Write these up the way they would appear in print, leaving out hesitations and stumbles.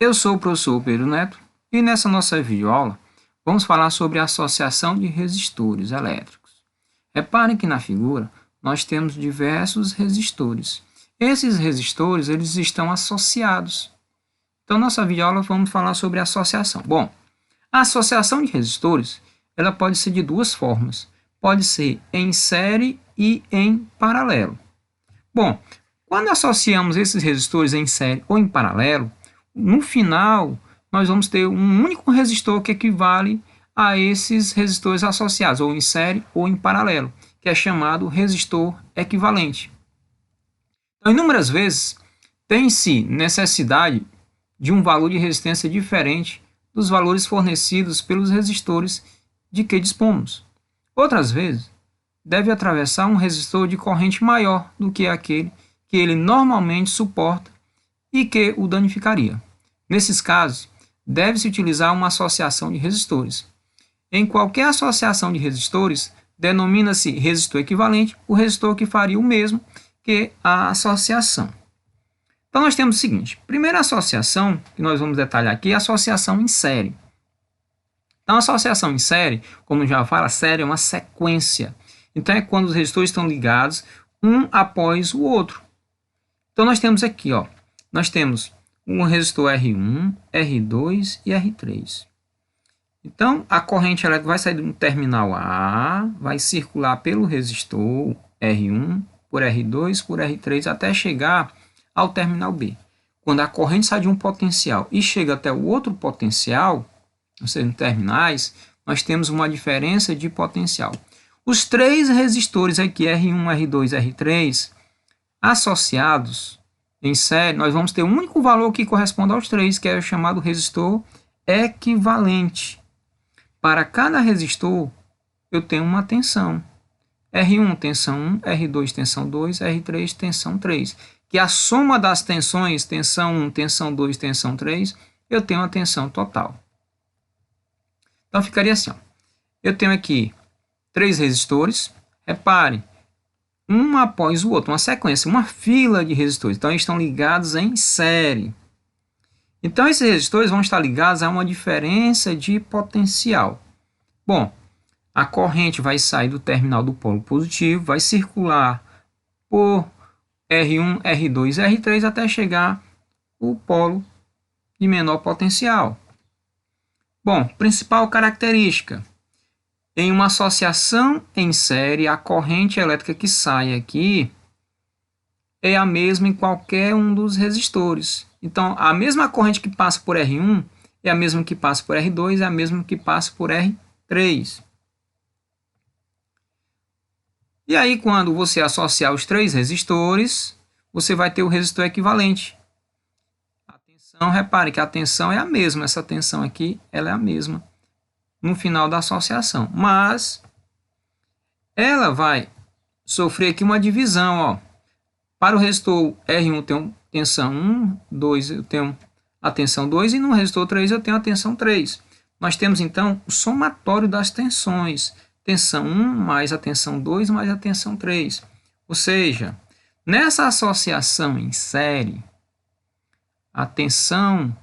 Eu sou o professor Pedro Neto e nessa nossa videoaula vamos falar sobre a associação de resistores elétricos. Reparem que na figura nós temos diversos resistores. Esses resistores eles estão associados. Então, nossa videoaula vamos falar sobre associação. Bom, a associação de resistores ela pode ser de duas formas. Pode ser em série e em paralelo. Bom, quando associamos esses resistores em série ou em paralelo, no final nós vamos ter um único resistor que equivale a esses resistores associados, ou em série ou em paralelo, que é chamado resistor equivalente. Então, inúmeras vezes, tem-se necessidade de um valor de resistência diferente dos valores fornecidos pelos resistores de que dispomos. Outras vezes, deve atravessar um resistor de corrente maior do que aquele que ele normalmente suporta e que o danificaria. Nesses casos, deve-se utilizar uma associação de resistores. Em qualquer associação de resistores, denomina-se resistor equivalente o resistor que faria o mesmo que a associação. Então, nós temos o seguinte: primeira associação, que nós vamos detalhar aqui, é a associação em série. Então, a associação em série, como já fala, série é uma sequência. Então, é quando os resistores estão ligados um após o outro. Então, nós temos aqui, nós temos um resistor R1, R2 e R3. Então, a corrente elétrica vai sair do terminal A, vai circular pelo resistor R1, por R2, por R3, até chegar ao terminal B. Quando a corrente sai de um potencial e chega até o outro potencial, ou seja, em terminais, nós temos uma diferença de potencial. Os três resistores aqui, R1, R2 e R3, associados em série, nós vamos ter um único valor que corresponde aos três, que é o chamado resistor equivalente. Para cada resistor, eu tenho uma tensão. R1, tensão 1, R2, tensão 2, R3, tensão 3. Que a soma das tensões, tensão 1, tensão 2, tensão 3, eu tenho a tensão total. Então, ficaria assim. Eu tenho aqui três resistores. Repare, um após o outro, uma sequência, uma fila de resistores. Então, eles estão ligados em série. Então, esses resistores vão estar ligados a uma diferença de potencial. Bom, a corrente vai sair do terminal do polo positivo, vai circular por R1, R2 e R3 até chegar ao polo de menor potencial. Bom, principal característica. Em uma associação em série, a corrente elétrica que sai aqui é a mesma em qualquer um dos resistores. Então, a mesma corrente que passa por R1 é a mesma que passa por R2, é a mesma que passa por R3. E aí, quando você associar os três resistores, você vai ter o resistor equivalente. A tensão, repare que a tensão é a mesma, essa tensão aqui ela é a mesma no final da associação. Mas ela vai sofrer aqui uma divisão. Para o resistor R1 eu tenho tensão 1, 2 eu tenho a tensão 2 e no resistor 3 eu tenho a tensão 3. Nós temos então o somatório das tensões. Tensão 1 mais a tensão 2 mais a tensão 3. Ou seja, nessa associação em série, a tensão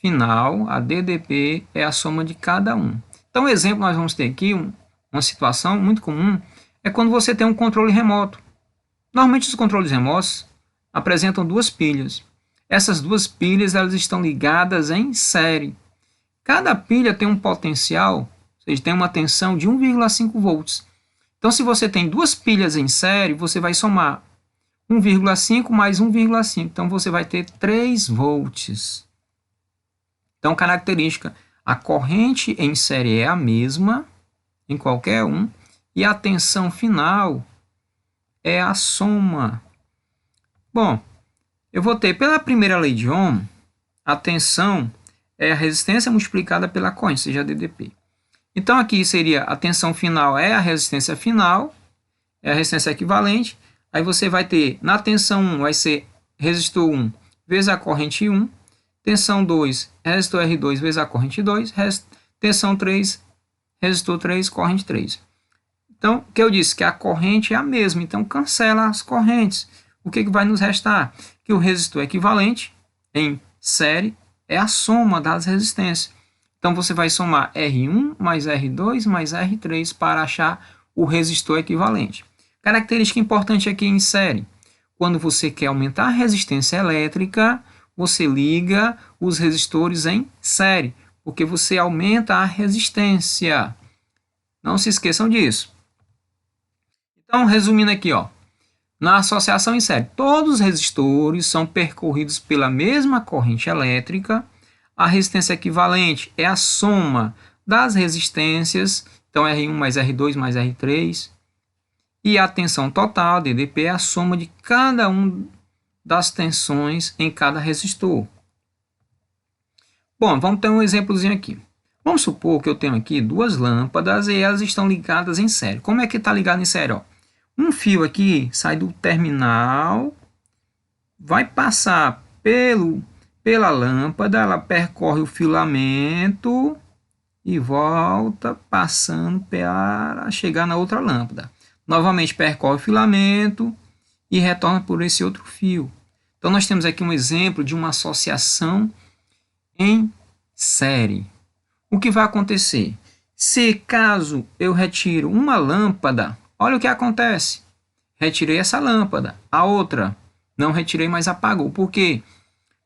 final, a DDP, é a soma de cada um. Então, um exemplo nós vamos ter aqui, uma situação muito comum, é quando você tem um controle remoto. Normalmente os controles remotos apresentam duas pilhas. Essas duas pilhas elas estão ligadas em série. Cada pilha tem um potencial, ou seja, tem uma tensão de 1,5 volts. Então, se você tem duas pilhas em série, você vai somar 1,5 mais 1,5. Então, você vai ter 3 volts. Então, característica, a corrente em série é a mesma em qualquer um e a tensão final é a soma. Bom, eu vou ter pela primeira lei de Ohm, a tensão é a resistência multiplicada pela corrente, seja a DDP. Então, aqui seria a tensão final é a resistência final, é a resistência equivalente. Aí você vai ter, na tensão 1, vai ser resistor 1 vezes a corrente 1. Tensão 2, resistor R2 vezes a corrente 2. Tensão 3, resistor 3, corrente 3. Então, o que eu disse? Que a corrente é a mesma. Então, cancela as correntes. O que vai nos restar? Que o resistor equivalente em série é a soma das resistências. Então, você vai somar R1 mais R2 mais R3 para achar o resistor equivalente. Característica importante aqui em série. Quando você quer aumentar a resistência elétrica, você liga os resistores em série, porque você aumenta a resistência. Não se esqueçam disso. Então, resumindo aqui, ó, na associação em série, todos os resistores são percorridos pela mesma corrente elétrica. A resistência equivalente é a soma das resistências, então R1 mais R2 mais R3. E a tensão total, DDP, é a soma de cada uma das tensões em cada resistor. Bom, vamos ter um exemplozinho aqui. Vamos supor que eu tenho aqui duas lâmpadas e elas estão ligadas em série. Como é que está ligado em série? Ó, um fio aqui sai do terminal, vai passar pela lâmpada, ela percorre o filamento e volta passando para chegar na outra lâmpada. Novamente percorre o filamento e retorna por esse outro fio. Então, nós temos aqui um exemplo de uma associação em série. O que vai acontecer? Se caso eu retiro uma lâmpada, olha o que acontece. Retirei essa lâmpada, a outra não retirei, mas apagou. Por quê?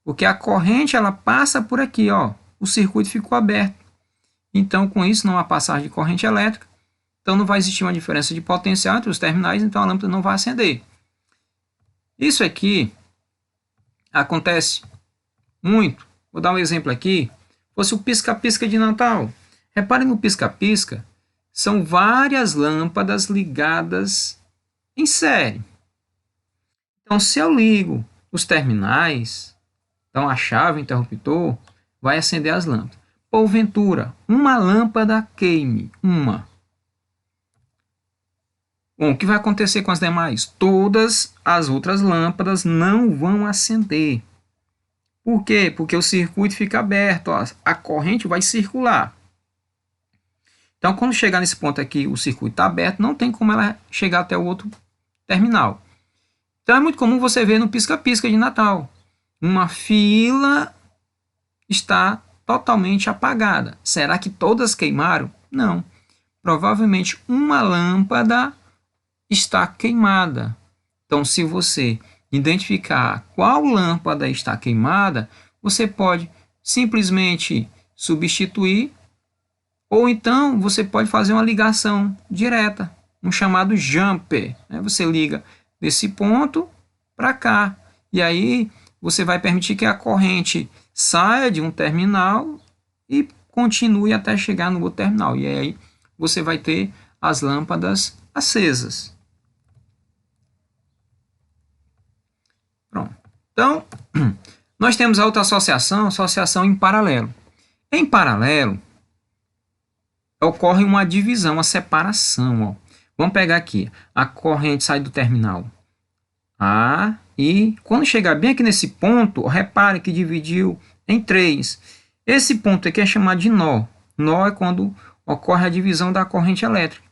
Porque a corrente ela passa por aqui, ó. O circuito ficou aberto. Então, com isso, não há passagem de corrente elétrica. Então, não vai existir uma diferença de potencial entre os terminais, então a lâmpada não vai acender. Isso aqui acontece muito. Vou dar um exemplo aqui. Fosse o pisca-pisca de Natal. Reparem no pisca-pisca. São várias lâmpadas ligadas em série. Então, se eu ligo os terminais, então a chave, o interruptor, vai acender as lâmpadas. Porventura, uma lâmpada queime. Uma. Bom, o que vai acontecer com as demais? Todas as outras lâmpadas não vão acender. Por quê? Porque o circuito fica aberto, ó, a corrente vai circular. Então, quando chegar nesse ponto aqui, o circuito está aberto, não tem como ela chegar até o outro terminal. Então, é muito comum você ver no pisca-pisca de Natal. Uma fila está totalmente apagada. Será que todas queimaram? Não. Provavelmente uma lâmpada está queimada. Então, se você identificar qual lâmpada está queimada, você pode simplesmente substituir, ou então você pode fazer uma ligação direta, um chamado jumper. Você liga desse ponto para cá, e aí você vai permitir que a corrente saia de um terminal e continue até chegar no outro terminal, e aí você vai ter as lâmpadas acesas. Pronto. Então, nós temos a outra associação em paralelo. Em paralelo, ocorre uma divisão, uma separação. Ó. Vamos pegar aqui. A corrente sai do terminal A e quando chegar bem aqui nesse ponto, repare que dividiu em 3. Esse ponto aqui é chamado de nó. Nó é quando ocorre a divisão da corrente elétrica.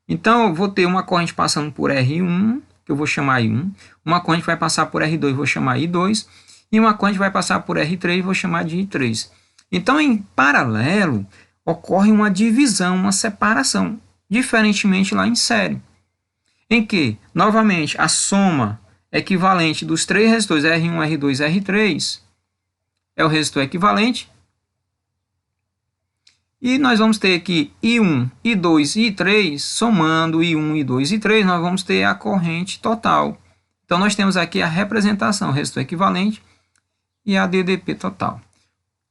Então, eu vou ter uma corrente passando por R1, que eu vou chamar I1, uma corrente vai passar por R2, vou chamar I2, e uma corrente vai passar por R3, vou chamar de I3. Então, em paralelo, ocorre uma divisão, uma separação, diferentemente lá em série, em que, novamente, a soma equivalente dos três resistores R1, R2 e R3 é o resistor equivalente, e nós vamos ter aqui I1, I2 e I3, somando I1, I2 e I3, nós vamos ter a corrente total. Então, nós temos aqui a representação, resistor equivalente e a DDP total.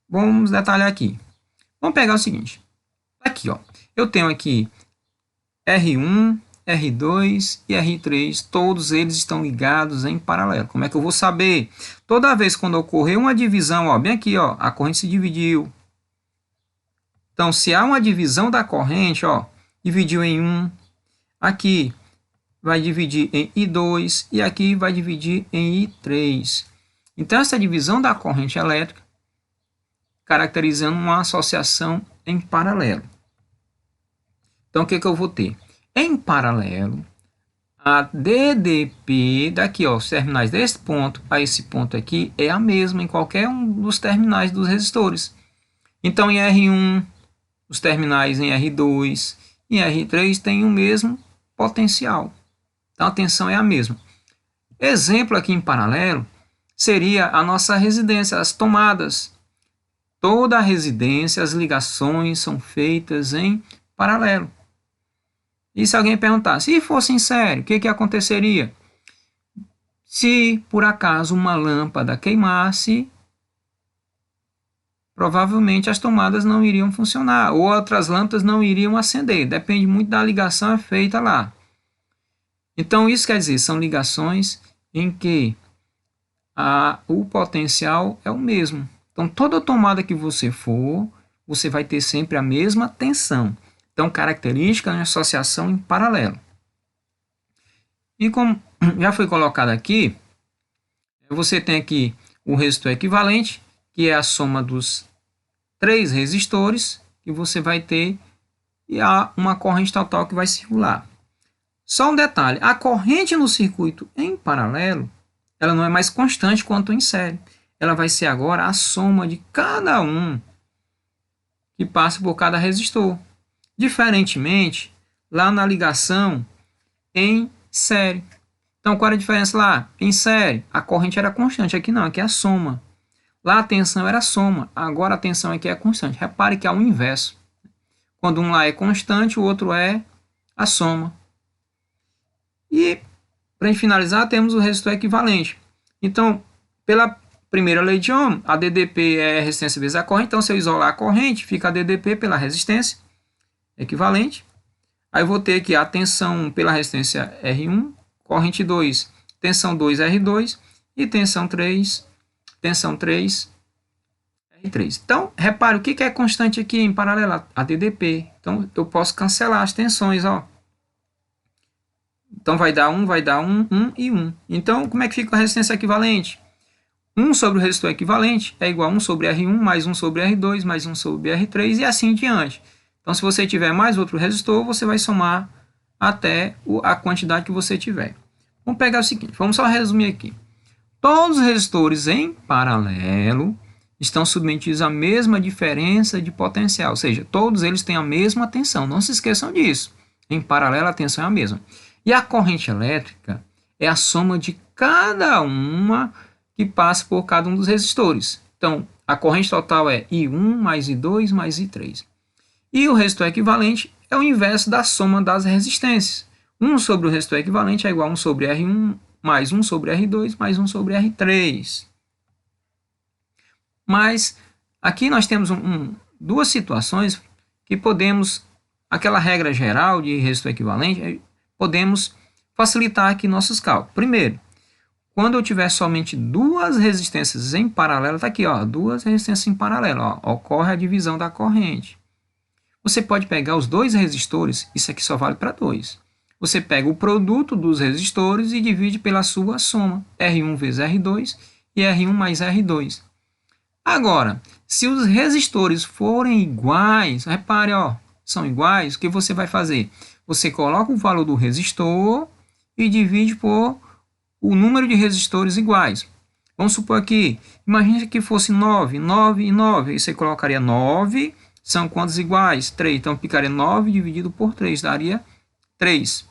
Vamos detalhar aqui. Vamos pegar o seguinte. Aqui, ó, eu tenho aqui R1, R2 e R3, todos eles estão ligados em paralelo. Como é que eu vou saber? Toda vez quando ocorrer uma divisão, ó, bem aqui, ó, a corrente se dividiu. Então, se há uma divisão da corrente, ó, dividiu em 1, aqui vai dividir em I2 e aqui vai dividir em I3. Então, essa divisão da corrente elétrica, caracterizando uma associação em paralelo. Então, o que eu vou ter? Em paralelo, A DDP daqui, ó, os terminais desse ponto a esse ponto aqui é a mesma em qualquer um dos terminais dos resistores. Então, em R1, os terminais em R2 e R3 têm o mesmo potencial. Então, a tensão é a mesma. Exemplo aqui em paralelo seria a nossa residência, as tomadas. Toda a residência, as ligações são feitas em paralelo. E se alguém perguntar, se fosse em série, o que aconteceria? Se por acaso uma lâmpada queimasse, provavelmente as tomadas não iriam funcionar, ou outras lâmpadas não iriam acender. Depende muito da ligação feita lá. Então, isso quer dizer, são ligações em que o potencial é o mesmo. Então, toda tomada que você for, você vai ter sempre a mesma tensão. Então, característica de associação em paralelo. E como já foi colocado aqui, você tem aqui o resistor equivalente, que é a soma dos 3 resistores, que você vai ter, e há uma corrente total que vai circular. Só um detalhe, a corrente no circuito em paralelo, ela não é mais constante quanto em série. Ela vai ser agora a soma de cada um que passa por cada resistor. Diferentemente, lá na ligação em série. Então, qual era a diferença lá? Em série, a corrente era constante. Aqui não, aqui é a soma. Lá a tensão era a soma. Agora a tensão aqui é constante. Repare que é o inverso. Quando um lá é constante, o outro é a soma. E, para a gente finalizar, temos o resistor equivalente. Então, pela primeira lei de Ohm, a DDP é a resistência vezes a corrente. Então, se eu isolar a corrente, fica a DDP pela resistência equivalente. Aí eu vou ter aqui a tensão pela resistência R1, corrente 2, tensão 2, R2 e tensão 3, R3. Então, repare o que é constante aqui em paralelo, a DDP. Então, eu posso cancelar as tensões, ó. Então, vai dar 1 e 1. Então, como é que fica a resistência equivalente? 1 sobre o resistor equivalente é igual a 1 sobre R1, mais 1 sobre R2, mais 1 sobre R3 e assim em diante. Então, se você tiver mais outro resistor, você vai somar até a quantidade que você tiver. Vamos pegar o seguinte, vamos só resumir aqui. Todos os resistores em paralelo estão submetidos à mesma diferença de potencial, ou seja, todos eles têm a mesma tensão. Não se esqueçam disso. Em paralelo, a tensão é a mesma. E a corrente elétrica é a soma de cada uma que passa por cada um dos resistores. Então, a corrente total é I1 mais I2 mais I3. E o resistor equivalente é o inverso da soma das resistências. 1 sobre o resistor equivalente é igual a 1 sobre R1 mais 1 sobre R2 mais 1 sobre R3. Mas aqui nós temos duas situações que podemos, aquela regra geral de resistor equivalente, podemos facilitar aqui nossos cálculos. Primeiro, quando eu tiver somente duas resistências em paralelo, está aqui, ó, duas resistências em paralelo, ó, ocorre a divisão da corrente. Você pode pegar os dois resistores, isso aqui só vale para 2. Você pega o produto dos resistores e divide pela sua soma, R1 vezes R2 e R1 mais R2. Agora, se os resistores forem iguais, repare, ó, são iguais, o que você vai fazer? Você coloca o valor do resistor e divide por o número de resistores iguais. Vamos supor aqui, imagine que fosse 9, 9 e 9, aí você colocaria 9, são quantos iguais? 3, então ficaria 9 dividido por 3, daria 3.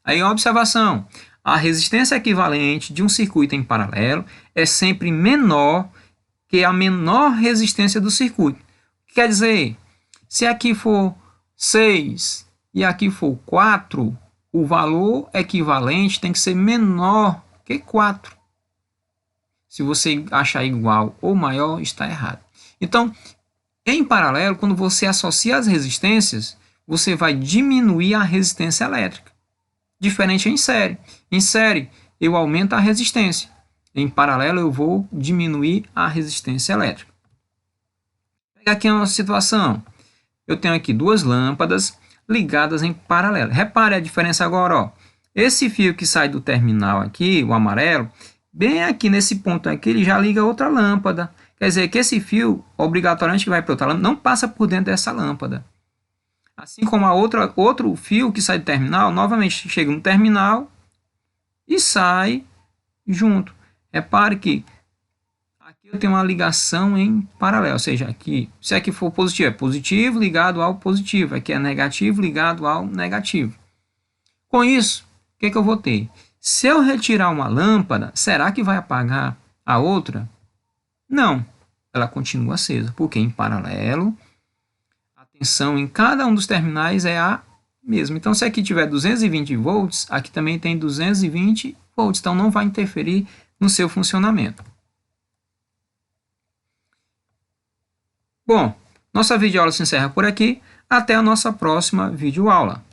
Aí, observação, a resistência equivalente de um circuito em paralelo é sempre menor que a menor resistência do circuito. Quer dizer, se aqui for 6 e aqui for 4, o valor equivalente tem que ser menor que 4. Se você achar igual ou maior, está errado. Então, em paralelo, quando você associa as resistências, você vai diminuir a resistência elétrica. Diferente em série. Em série, eu aumento a resistência. Em paralelo, eu vou diminuir a resistência elétrica. Vou pegar aqui uma situação. Eu tenho aqui duas lâmpadas ligadas em paralelo. Repare a diferença agora, ó. Esse fio que sai do terminal aqui, o amarelo, bem aqui nesse ponto aqui, ele já liga outra lâmpada. Quer dizer que esse fio, obrigatoriamente que vai para outra lâmpada, não passa por dentro dessa lâmpada. Assim como outro fio que sai do terminal, novamente chega no terminal e sai junto. Repare que aqui eu tenho uma ligação em paralelo, ou seja, aqui, se aqui for positivo, é positivo ligado ao positivo, aqui é negativo ligado ao negativo. Com isso, o que eu vou ter? Se eu retirar uma lâmpada, será que vai apagar a outra? Não, ela continua acesa, porque em paralelo, a tensão em cada um dos terminais é a mesma. Então, se aqui tiver 220 volts, aqui também tem 220 volts, então não vai interferir no seu funcionamento. Bom, nossa videoaula se encerra por aqui. Até a nossa próxima videoaula.